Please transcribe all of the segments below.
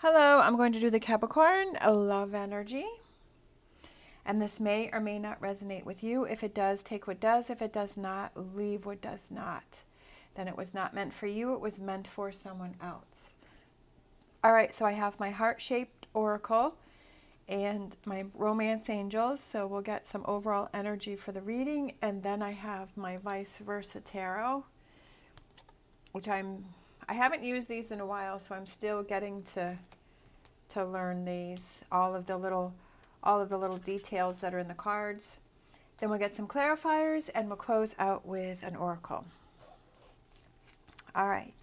Hello, I'm going to do the Capricorn love energy. And this may or may not resonate with you. If it does, take what does. If it does not, leave what does not. Then it was not meant for you. It was meant for someone else. All right, so I have my heart-shaped oracle and my romance angels. So we'll get some overall energy for the reading. And then I have my vice versa tarot, which I haven't used these in a while, so I'm still getting to learn these, all of the little details that are in the cards. Then we'll get some clarifiers and we'll close out with an oracle. All right,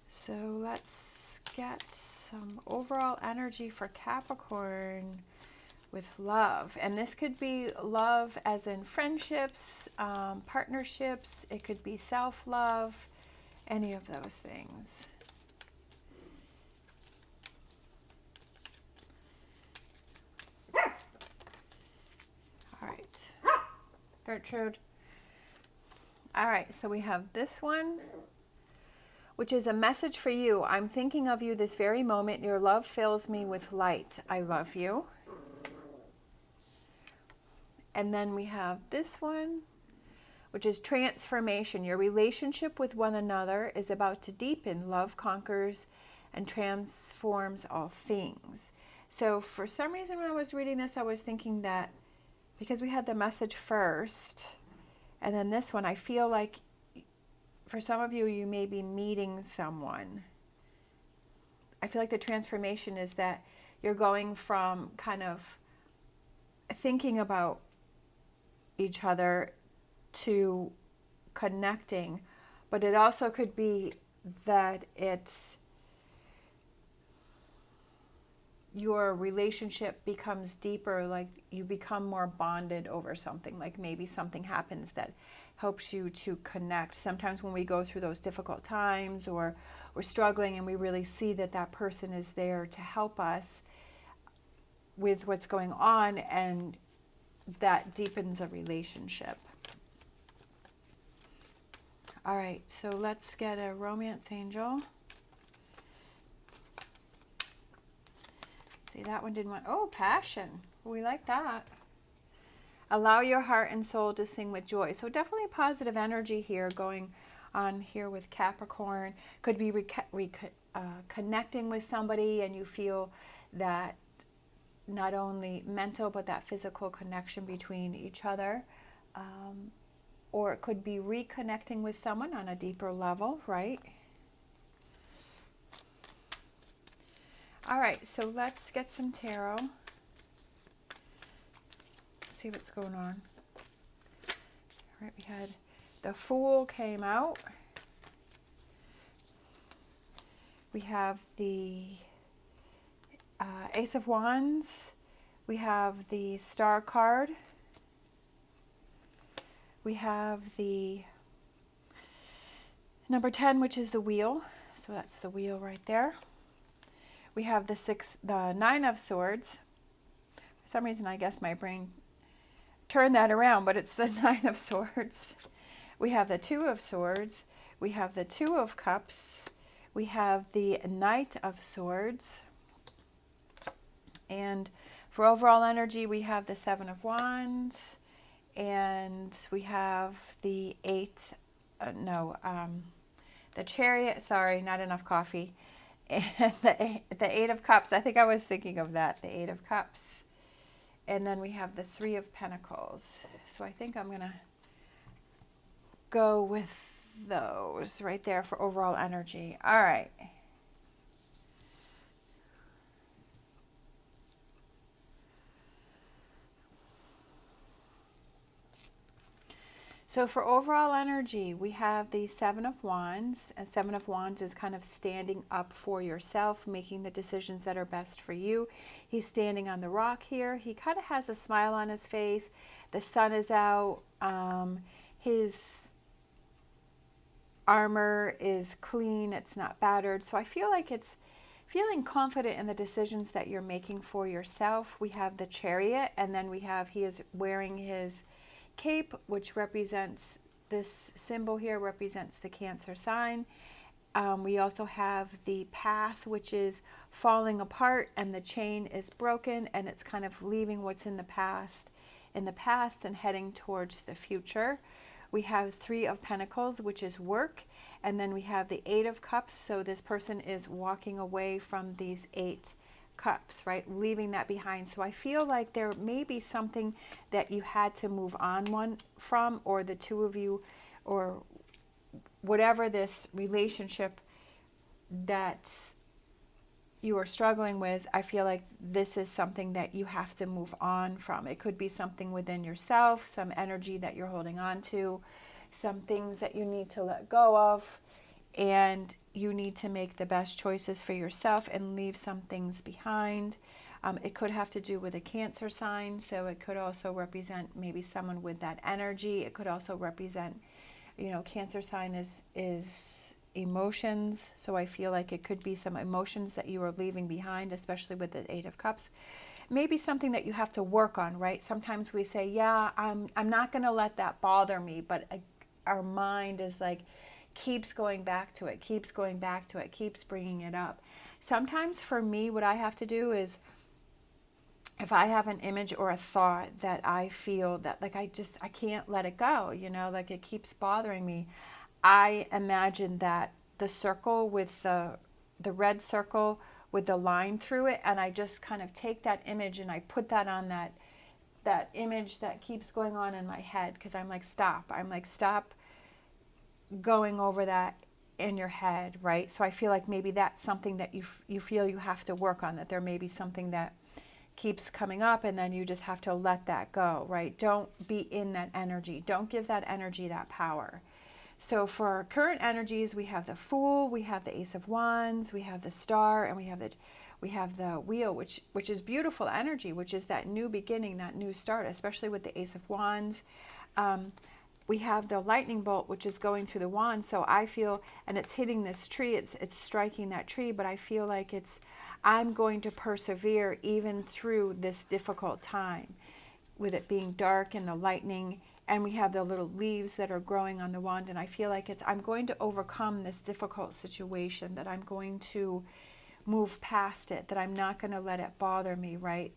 so let's get some overall energy for Capricorn with love. And this could be love as in friendships, partnerships. It could be self-love, any of those things. Gertrude. All right, so we have this one, which is a message for you. I'm thinking of you this very moment. Your love fills me with light. I love you. And then we have this one, which is transformation. Your relationship with one another is about to deepen. Love conquers and transforms all things. So for some reason when I was reading this, I was thinking that because we had the message first, and then this one, I feel like for some of you, you may be meeting someone. I feel like the transformation is that you're going from kind of thinking about each other to connecting, but it also could be that it's your relationship becomes deeper, like you become more bonded over something, like maybe something happens that helps you to connect. Sometimes when we go through those difficult times or we're struggling and we really see that that person is there to help us with what's going on, and that deepens a relationship. All right, so let's get a romance angel. See, that one didn't want, oh, passion. We like that. Allow your heart and soul to sing with joy. So definitely positive energy here going on here with Capricorn. Could be connecting with somebody and you feel that not only mental but that physical connection between each other. Or it could be reconnecting with someone on a deeper level, right? All right, so let's get some tarot. See what's going on. All right, we had the Fool came out. We have the Ace of Wands. We have the Star card. We have the number 10, which is the Wheel. So that's the Wheel right there. We have the Nine of Swords. For some reason, I guess my brain turned that around, but it's the Nine of Swords. We have the Two of Swords. We have the Two of Cups. We have the Knight of Swords. And for overall energy, we have the Seven of Wands. And we have the the Chariot. Sorry, not enough coffee. And the Eight of Cups. I think I was thinking of that, the Eight of Cups. And then we have the Three of Pentacles. So I think I'm going to go with those right there for overall energy. All right. So for overall energy, we have the Seven of Wands. And Seven of Wands is kind of standing up for yourself, making the decisions that are best for you. He's standing on the rock here. He kind of has a smile on his face. The sun is out. His armor is clean. It's not battered. So I feel like it's feeling confident in the decisions that you're making for yourself. We have the Chariot, and then he is wearing his cape, which represents, this symbol here represents the Cancer sign, We also have the path, which is falling apart, and the chain is broken, and it's kind of leaving what's in the past and heading towards the future. We have Three of Pentacles, which is work, and then we have the Eight of Cups. So this person is walking away from these 8 cups, right? Leaving that behind. So I feel like there may be something that you had to move on from, or the two of you, or whatever this relationship that you are struggling with. I feel like this is something that you have to move on from. It could be something within yourself, some energy that you're holding on to, some things that you need to let go of, and you need to make the best choices for yourself and leave some things behind. It could have to do with a Cancer sign, so it could also represent maybe someone with that energy. It could also represent, Cancer sign is emotions, so I feel like it could be some emotions that you are leaving behind, especially with the Eight of Cups. Maybe something that you have to work on, right? Sometimes we say, yeah, I'm not going to let that bother me, but our mind is like, keeps going back to it, keeps bringing it up. Sometimes for me, what I have to do is, if I have an image or a thought that I feel that like I can't let it go, like it keeps bothering me, I imagine that the circle with the red circle with the line through it, and I just kind of take that image and I put that on that image that keeps going on in my head, because I'm like, stop going over that in your head, right? So I feel like maybe that's something that you feel you have to work on, that there may be something that keeps coming up, and then you just have to let that go, right? Don't be in that energy. Don't give that energy that power. So for our current energies, we have the Fool, we have the Ace of Wands, we have the Star, and we have the Wheel, which is beautiful energy, which is that new beginning, that new start, especially with the Ace of Wands. We have the lightning bolt, which is going through the wand. So I feel, and it's hitting this tree, it's striking that tree, but I feel like I'm going to persevere even through this difficult time, with it being dark and the lightning. And we have the little leaves that are growing on the wand. And I feel like I'm going to overcome this difficult situation, that I'm going to move past it, that I'm not going to let it bother me, right?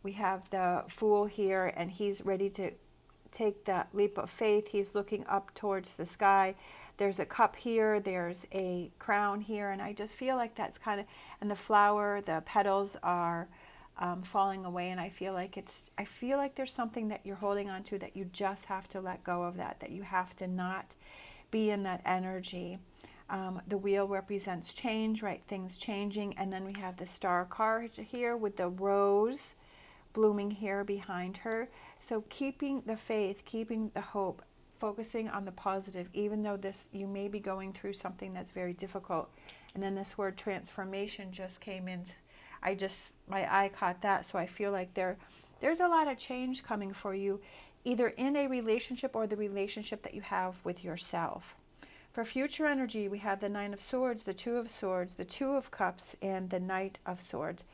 We have the Fool here, and he's ready to take that leap of faith. He's looking up towards the sky. There's a cup here, there's a crown here, and I just feel like that's kind of, and the flower, the petals are falling away, and I feel like there's something that you're holding on to, that you just have to let go of, that you have to not be in that energy. The wheel represents change, right? Things changing. And then we have the Star card here with the rose blooming here behind her. So keeping the faith, keeping the hope, focusing on the positive, even though you may be going through something that's very difficult. And then this word transformation just came in. My eye caught that. So I feel like there's a lot of change coming for you, either in a relationship or the relationship that you have with yourself. For future energy, we have the Nine of Swords, the Two of Swords, the Two of Cups, and the Knight of Swords.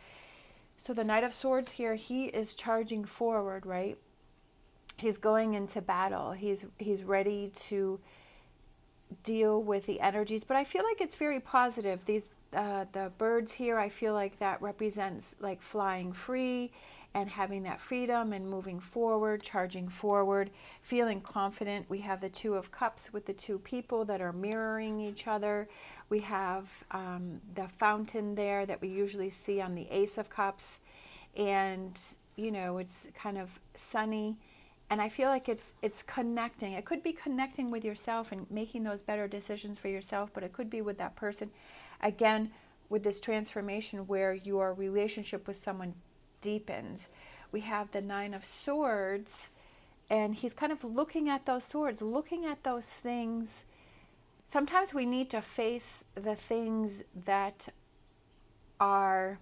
So the Knight of Swords here, he is charging forward, right? He's going into battle. He's ready to deal with the energies, but I feel like it's very positive. The birds here, I feel like that represents like flying free and having that freedom and moving forward, charging forward, feeling confident. We have the Two of Cups with the two people that are mirroring each other. We have the fountain there that we usually see on the Ace of Cups, and it's kind of sunny. And I feel like it's connecting. It could be connecting with yourself and making those better decisions for yourself, but it could be with that person. Again, with this transformation where your relationship with someone deepens. We have the Nine of Swords, and he's kind of looking at those swords, looking at those things. Sometimes we need to face the things that are...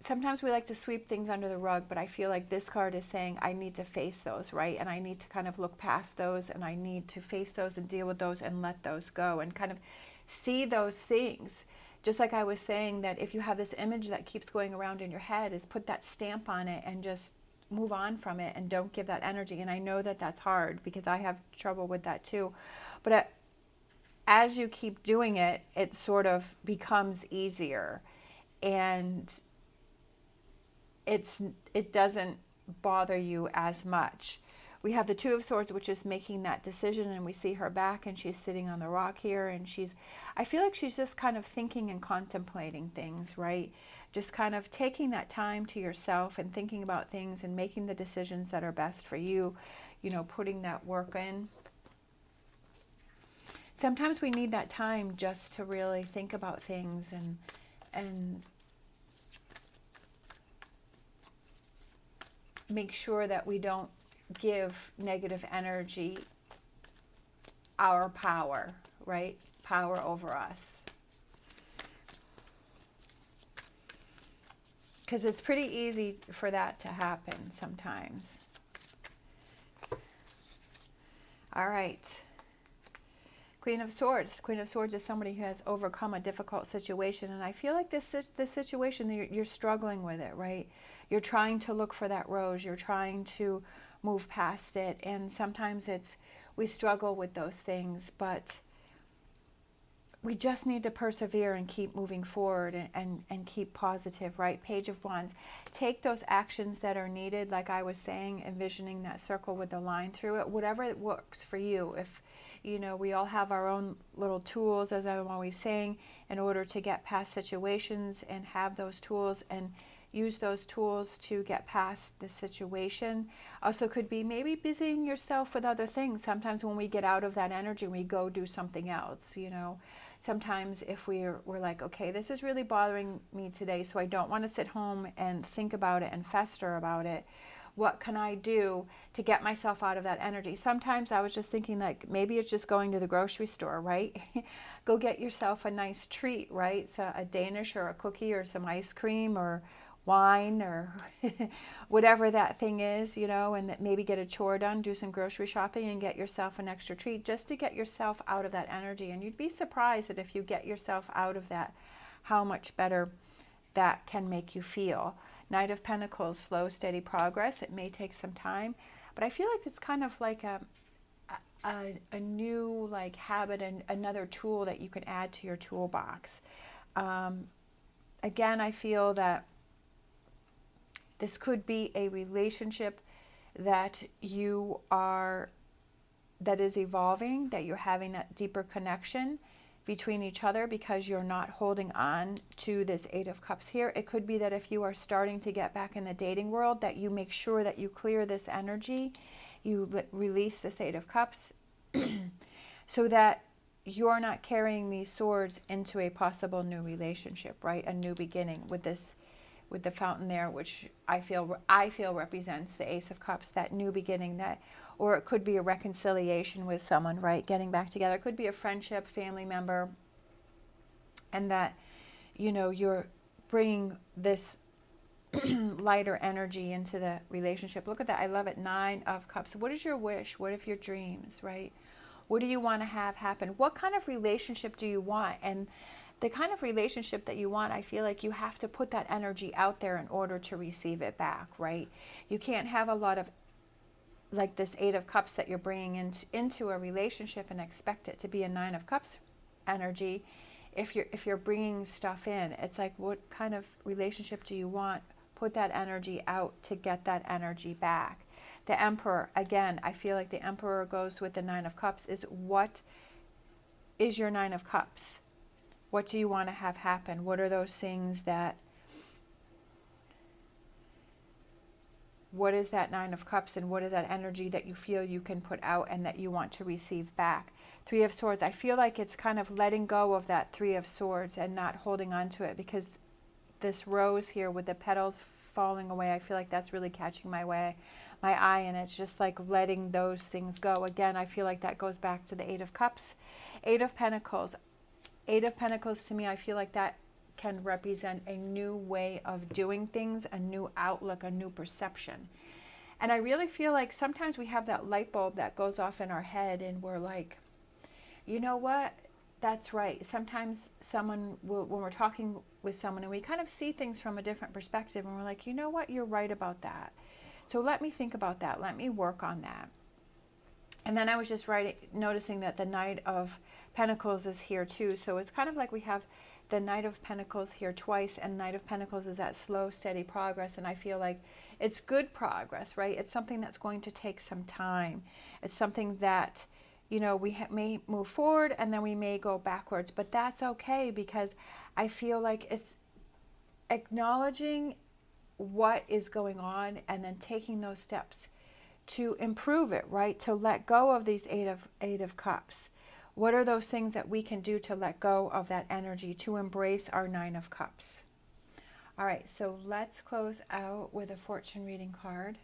Sometimes we like to sweep things under the rug, but I feel like this card is saying I need to face those, right? And I need to kind of look past those, and I need to face those and deal with those and let those go and kind of see those things. Just like I was saying, that if you have this image that keeps going around in your head, is put that stamp on it and just move on from it and don't give that energy. And I know that that's hard, because I have trouble with that too. But as you keep doing it, it sort of becomes easier, and it doesn't bother you as much. We have the Two of Swords, which is making that decision, and we see her back, and she's sitting on the rock here, and I feel like she's just kind of thinking and contemplating things, right? Just kind of taking that time to yourself and thinking about things and making the decisions that are best for you, putting that work in. Sometimes we need that time just to really think about things and make sure that we don't give negative energy our power, right? Power over us. Because it's pretty easy for that to happen sometimes. All right. Queen of Swords. Queen of Swords is somebody who has overcome a difficult situation. And I feel like this situation, you're struggling with it, right? You're trying to look for that rose. You're trying to move past it. And sometimes we struggle with those things, but we just need to persevere and keep moving forward and keep positive, right? Page of Wands. Take those actions that are needed, like I was saying, envisioning that circle with the line through it, whatever it works for you. If, we all have our own little tools, as I'm always saying, in order to get past situations, and have those tools and use those tools to get past the situation. Also could be maybe busying yourself with other things. Sometimes when we get out of that energy, we go do something else, Sometimes if we're like, okay, this is really bothering me today, so I don't want to sit home and think about it and fester about it. What can I do to get myself out of that energy? Sometimes I was just thinking, like, maybe it's just going to the grocery store, right? Go get yourself a nice treat, right? So a Danish or a cookie or some ice cream or wine or whatever that thing is, and that maybe get a chore done, do some grocery shopping and get yourself an extra treat just to get yourself out of that energy. And you'd be surprised that if you get yourself out of that, how much better that can make you feel. Knight of Pentacles, slow, steady progress. It may take some time, but I feel like it's kind of like a new habit and another tool that you can add to your toolbox. Again, I feel that this could be a relationship that that is evolving, that you're having that deeper connection between each other because you're not holding on to this Eight of Cups here. It could be that if you are starting to get back in the dating world, that you make sure that you clear this energy, you release this Eight of Cups so that you're not carrying these swords into a possible new relationship, right? A new beginning with the fountain there, which I feel represents the Ace of Cups, that new beginning, or it could be a reconciliation with someone, right? Getting back together. It could be a friendship, family member, and that, you're bringing this lighter energy into the relationship. Look at that. I love it. Nine of Cups. What is your wish? What if your dreams, right? What do you want to have happen? What kind of relationship do you want? And the kind of relationship that you want, I feel like you have to put that energy out there in order to receive it back, right? You can't have a lot of like this Eight of Cups that you're bringing into a relationship and expect it to be a Nine of Cups energy. If you're bringing stuff in, it's like, what kind of relationship do you want? Put that energy out to get that energy back. The Emperor, again, I feel like the Emperor goes with the Nine of Cups. What is your Nine of Cups? What do you want to have happen? What are those things what is that Nine of Cups, and what is that energy that you feel you can put out and that you want to receive back? Three of Swords, I feel like it's kind of letting go of that Three of Swords and not holding on to it, because this rose here with the petals falling away, I feel like that's really catching my eye, and it's just like letting those things go. Again, I feel like that goes back to the Eight of Cups. Eight of Pentacles. Eight of Pentacles, to me, I feel like that can represent a new way of doing things, a new outlook, a new perception. And I really feel like sometimes we have that light bulb that goes off in our head and we're like, you know what? That's right. Sometimes when we're talking with someone and we kind of see things from a different perspective and we're like, you know what? You're right about that. So let me think about that. Let me work on that. And then I was just noticing that the Knight of Pentacles is here too. So it's kind of like we have the Knight of Pentacles here twice, and Knight of Pentacles is that slow, steady progress. And I feel like it's good progress, right? It's something that's going to take some time. It's something that, you know, we may move forward and then we may go backwards, but that's okay, because I feel like it's acknowledging what is going on and then taking those steps to improve it, right? To let go of these eight of cups. What are those things that we can do to let go of that energy, to embrace our 9 of cups? All right, so let's close out with a fortune reading card.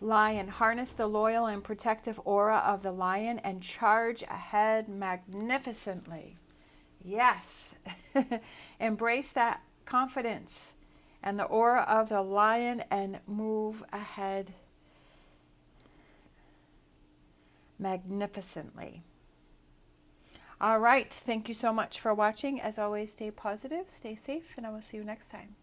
Lion, harness the loyal and protective aura of the lion and charge ahead magnificently. Yes. Embrace that confidence and the aura of the lion and move ahead magnificently. All right. Thank you so much for watching. As always, stay positive, stay safe, and I will see you next time.